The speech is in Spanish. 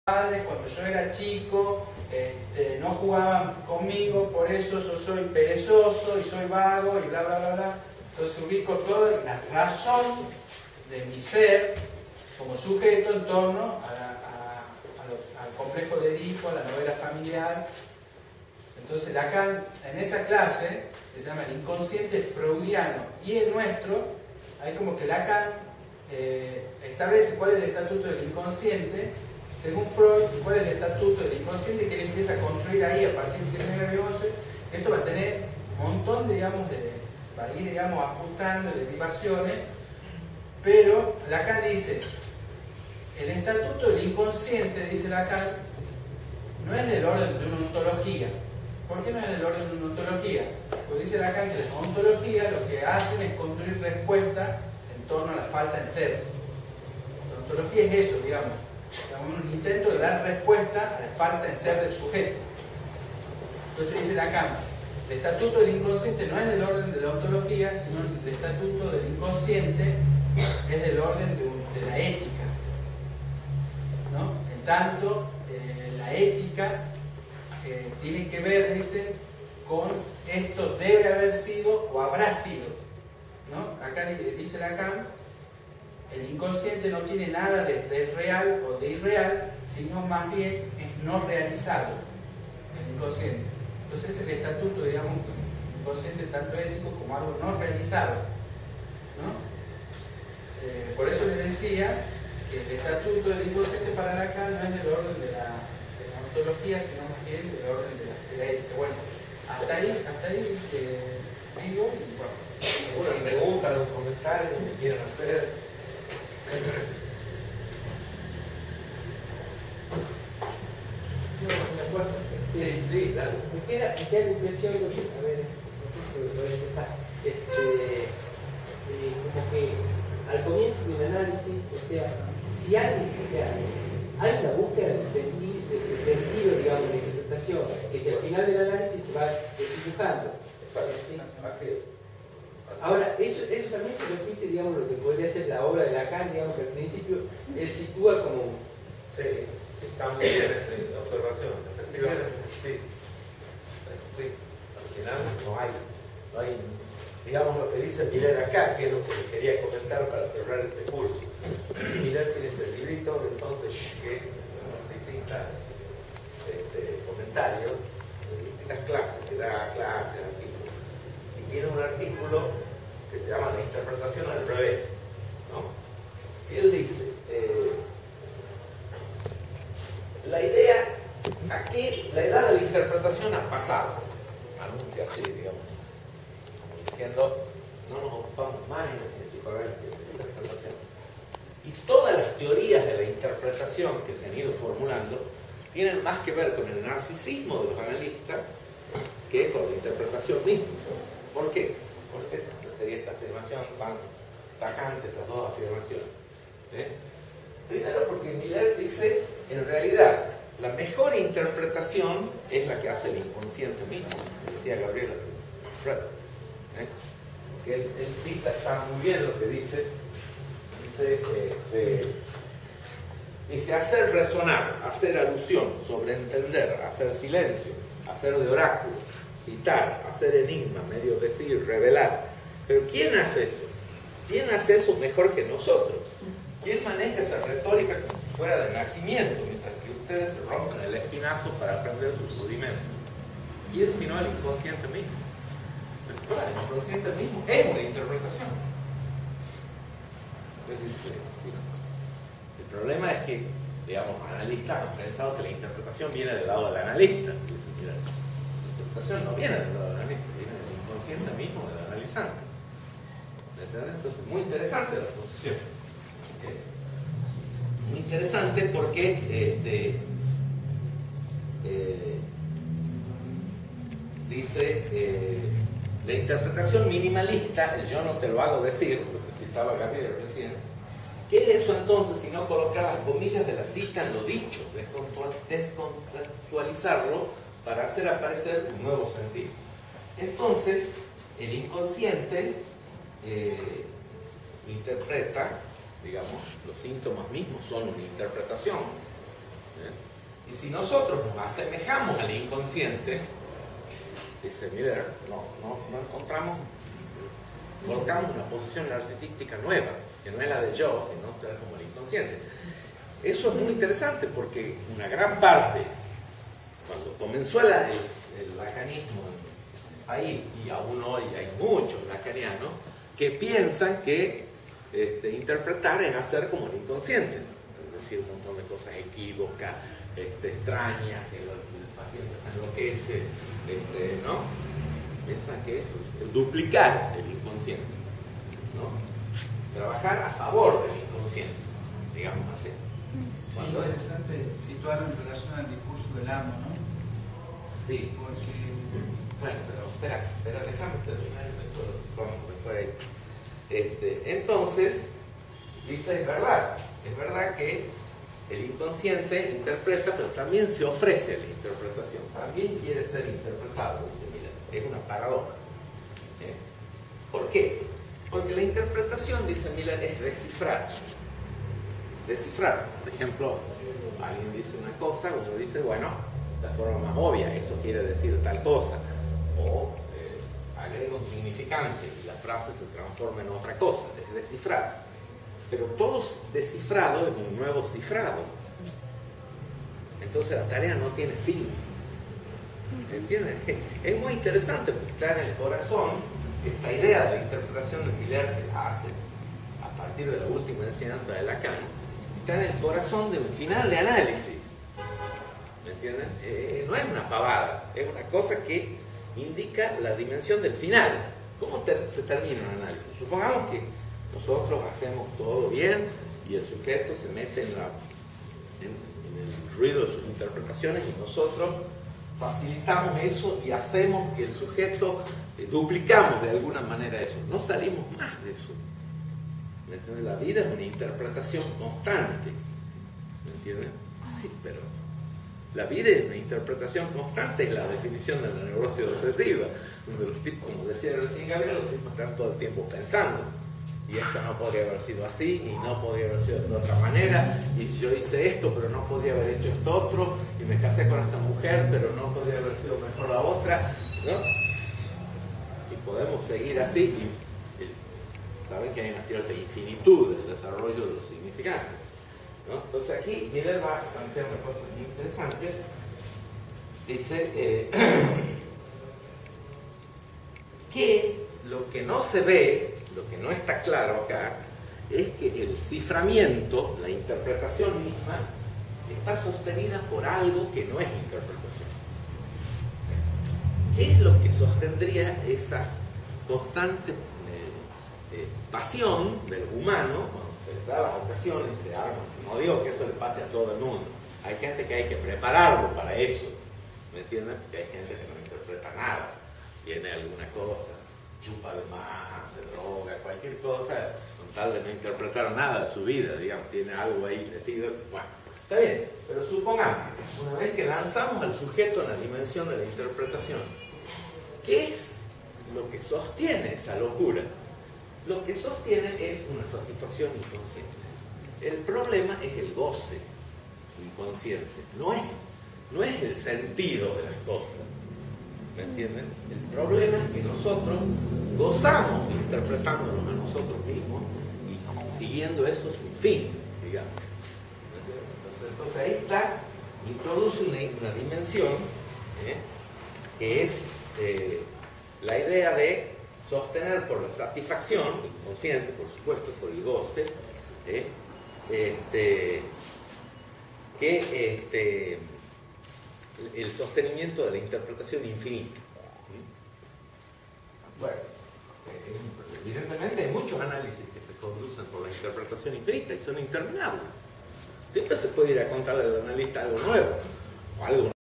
padres cuando yo era chico no jugaban conmigo, por eso yo soy perezoso y soy vago y bla bla bla bla. Entonces ubico toda la razón de mi ser como sujeto en torno al complejo de Edipo, a la novela familiar. Entonces Lacan, en esa clase, se llama el inconsciente freudiano y el nuestro, hay como que Lacan establece cuál es el estatuto del inconsciente, según Freud, cuál es el estatuto del inconsciente que él empieza a construir ahí a partir del seminario 11. Esto va a tener un montón de, va a ir, ajustando derivaciones, pero Lacan dice, el estatuto del inconsciente, dice Lacan, no es del orden de una ontología. ¿Por qué no es del orden de una ontología? Pues dice Lacan que las ontologías lo que hacen es construir respuestas en torno a la falta en ser. La ontología es eso, digamos, un intento de dar respuesta a la falta en ser del sujeto. Entonces dice Lacan, el estatuto del inconsciente no es del orden de la ontología, sino el estatuto del inconsciente es del orden de la ética, ¿no? En tanto, la ética tiene que ver, dice, con esto debe haber sido o habrá sido, ¿no? Acá dice Lacan, el inconsciente no tiene nada de real o de irreal, sino más bien es no realizado, el inconsciente. Entonces es el estatuto, digamos, del inconsciente tanto ético como algo no realizado, ¿no? Por eso les decía que el estatuto del inconsciente para Lacan no es del orden de la ontología, sino más bien del orden de la ética. Bueno, hasta ahí digo, y bueno. ¿Alguna pregunta, algún comentario que quieran hacer? Una cosa, Sí, dale. me queda la impresión, a ver, no sé si voy a empezar, como que al comienzo de un análisis, si hay una búsqueda del sentido, digamos, de interpretación, que si al final del análisis se va desdibujando. Así es. Ahora, eso también se repite, digamos, lo que podría ser la obra de Lacan, digamos, que al principio él sitúa como... Sí, está muy bien esa observación, efectivamente. Sí. Al final no hay, digamos, lo que dice Miller acá, que es lo que le quería comentar para cerrar este curso. Miller tiene este librito, entonces, que son distintas comentarios, distintas clases, que da clases, artículos. Y tiene un artículo que se llama La interpretación al revés, ¿no? Y él dice, la idea, aquí la edad de la interpretación ha pasado, anuncia así, digamos, como diciendo, no nos ocupamos más en la psicoanálisis de la interpretación. Y todas las teorías de la interpretación que se han ido formulando tienen más que ver con el narcisismo de los analistas que con la interpretación misma. ¿Por qué? Porque sería esta afirmación tan tajante, estas dos afirmaciones. Primero porque Miller dice, en realidad, la mejor interpretación es la que hace el inconsciente mismo, decía Gabriel Freud. Porque él cita, está muy bien lo que dice, dice hacer resonar, hacer alusión, sobreentender, hacer silencio, hacer de oráculo, citar, hacer enigma, medio decir, revelar. Pero ¿quién hace eso? ¿Quién hace eso mejor que nosotros? ¿Quién maneja esa retórica como si fuera de nacimiento, mientras que ustedes se rompen el espinazo para aprender sus rudimentos? ¿Quién sino el inconsciente mismo? Pero el inconsciente mismo es una interpretación. Entonces, sí. El problema es que, digamos, analistas han pensado que la interpretación viene del lado del analista. Dicen, mira, la interpretación no viene del lado del analista, viene del inconsciente mismo del analizante. ¿Entendés? Entonces, muy interesante la posición. Muy interesante porque dice la interpretación minimalista, el yo no te lo hago decir, lo que citaba Gabriel recién. ¿Qué es eso entonces si no colocar las comillas de la cita en lo dicho, descontextualizarlo para hacer aparecer un nuevo sentido? Entonces, el inconsciente interpreta, digamos, los síntomas mismos son una interpretación. Y si nosotros nos asemejamos al inconsciente, dice Miller, no encontramos, colocamos una posición narcisística nueva, que no es la de yo, sino será como el inconsciente. Eso es muy interesante porque una gran parte, cuando comenzó el lacanismo ahí, y aún hoy hay muchos lacanianos que piensan que interpretar es hacer como el inconsciente, es decir, un montón de cosas equívocas, extrañas, que el paciente se enloquece, ¿no? Piensan que es el duplicar el inconsciente, ¿no? Trabajar a favor del inconsciente, digamos así. Sí, interesante situarlo en relación al discurso del amo, ¿no? Sí. Porque... Bueno, pero espera, déjame terminar después. Entonces, dice, es verdad que el inconsciente interpreta, pero también se ofrece la interpretación, también quiere ser interpretado, dice, mira, es una paradoja. ¿Por qué? Porque la interpretación, dice Miller, es descifrar. Descifrar, por ejemplo, alguien dice una cosa, uno dice, bueno, la forma más obvia, eso quiere decir tal cosa, o agrega un significante y la frase se transforma en otra cosa, es descifrar. Pero todo descifrado es un nuevo cifrado. Entonces la tarea no tiene fin. ¿Entienden? Es muy interesante porque está en el corazón esta idea de la interpretación de Miller, que la hace a partir de la última enseñanza de Lacan, está en el corazón de un final de análisis. ¿Me entienden? No es una pavada, es una cosa que indica la dimensión del final. ¿Cómo se termina un análisis? Supongamos que nosotros hacemos todo bien y el sujeto se mete en el ruido de sus interpretaciones y nosotros facilitamos eso y hacemos que el sujeto, duplicamos de alguna manera eso. No salimos más de eso. ¿Me entiendes? La vida es una interpretación constante. ¿Me entiendes? Sí, pero la vida es una interpretación constante, es la definición de la neurosis obsesiva, donde los tipos, como decía recién Gabriel, los tipos están todo el tiempo pensando. Y esto no podría haber sido así, y no podría haber sido de otra manera, y yo hice esto, pero no podría haber hecho esto otro, y me casé con esta mujer, pero no podría haber sido mejor la otra, ¿no? Y podemos seguir así, y saben que hay una cierta infinitud del desarrollo de los significantes, ¿no? Entonces aquí Miller va a plantear una cosa muy interesante, dice que lo que no se ve, lo que no está claro acá, es que el ciframiento, la interpretación misma, está sostenida por algo que no es interpretación. ¿Qué es lo que sostendría esa constante pasión del humano cuando se da las ocasiones y se arma? No digo que eso le pase a todo el mundo. Hay gente que hay que prepararlo para eso, ¿me entienden? Porque hay gente que no interpreta nada. Tiene alguna cosa, chupa de más, se droga, cualquier cosa, con tal de no interpretar nada de su vida, digamos, tiene algo ahí metido. Bueno, está bien, pero supongamos, una vez que lanzamos al sujeto en la dimensión de la interpretación, ¿qué es lo que sostiene esa locura? Lo que sostiene es una satisfacción inconsciente. El problema es el goce inconsciente, no es el sentido de las cosas. ¿Me entienden? El problema es que nosotros gozamos interpretándonos a nosotros mismos y siguiendo eso sin fin, digamos. Entonces ahí está, introduce una dimensión que es la idea de sostener por la satisfacción inconsciente, por supuesto, por el goce, el sostenimiento de la interpretación infinita. Bueno, evidentemente hay muchos análisis que se conducen por la interpretación infinita y son interminables. Siempre se puede ir a contarle al analista algo nuevo o algo